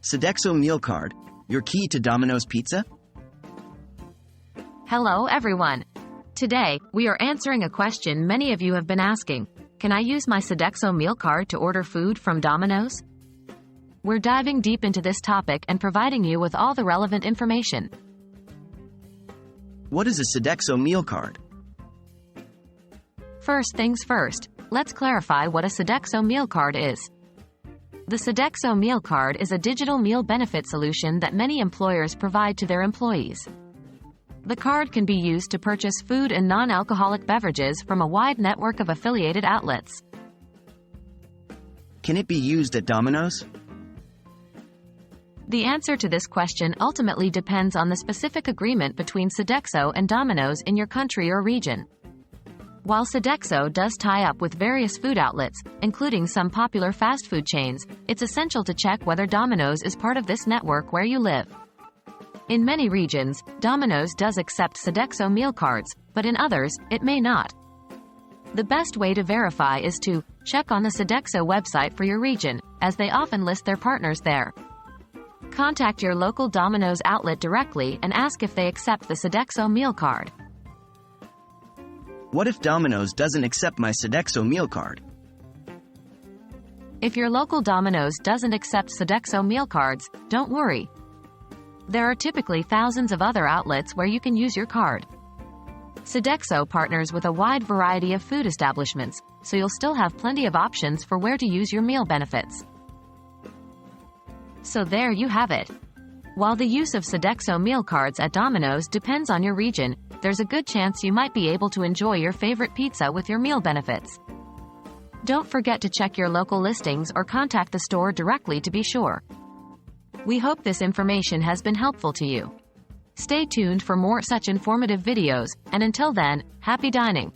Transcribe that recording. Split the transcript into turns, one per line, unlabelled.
Sodexo Meal Card, your key to Domino's Pizza?
Hello everyone. Today, we are answering a question many of you have been asking. Can I use my Sodexo Meal Card to order food from Domino's? We're diving deep into this topic and providing you with all the relevant information.
What is a Sodexo Meal Card?
First things first, let's clarify what a Sodexo Meal Card is. The Sodexo Meal Card is a digital meal benefit solution that many employers provide to their employees. The card can be used to purchase food and non-alcoholic beverages from a wide network of affiliated outlets.
Can it be used at Domino's?
The answer to this question ultimately depends on the specific agreement between Sodexo and Domino's in your country or region. While Sodexo does tie up with various food outlets, including some popular fast food chains, it's essential to check whether Domino's is part of this network where you live. In many regions, Domino's does accept Sodexo meal cards, but in others, it may not. The best way to verify is to check on the Sodexo website for your region, as they often list their partners there. Contact your local Domino's outlet directly and ask if they accept the Sodexo meal card.
What if Domino's doesn't accept my Sodexo Meal Card?
If your local Domino's doesn't accept Sodexo meal cards, don't worry. There are typically thousands of other outlets where you can use your card. Sodexo partners with a wide variety of food establishments, so you'll still have plenty of options for where to use your meal benefits. So there you have it. While the use of Sodexo meal cards at Domino's depends on your region, there's a good chance you might be able to enjoy your favorite pizza with your meal benefits. Don't forget to check your local listings or contact the store directly to be sure. We hope this information has been helpful to you. Stay tuned for more such informative videos, and until then, happy dining!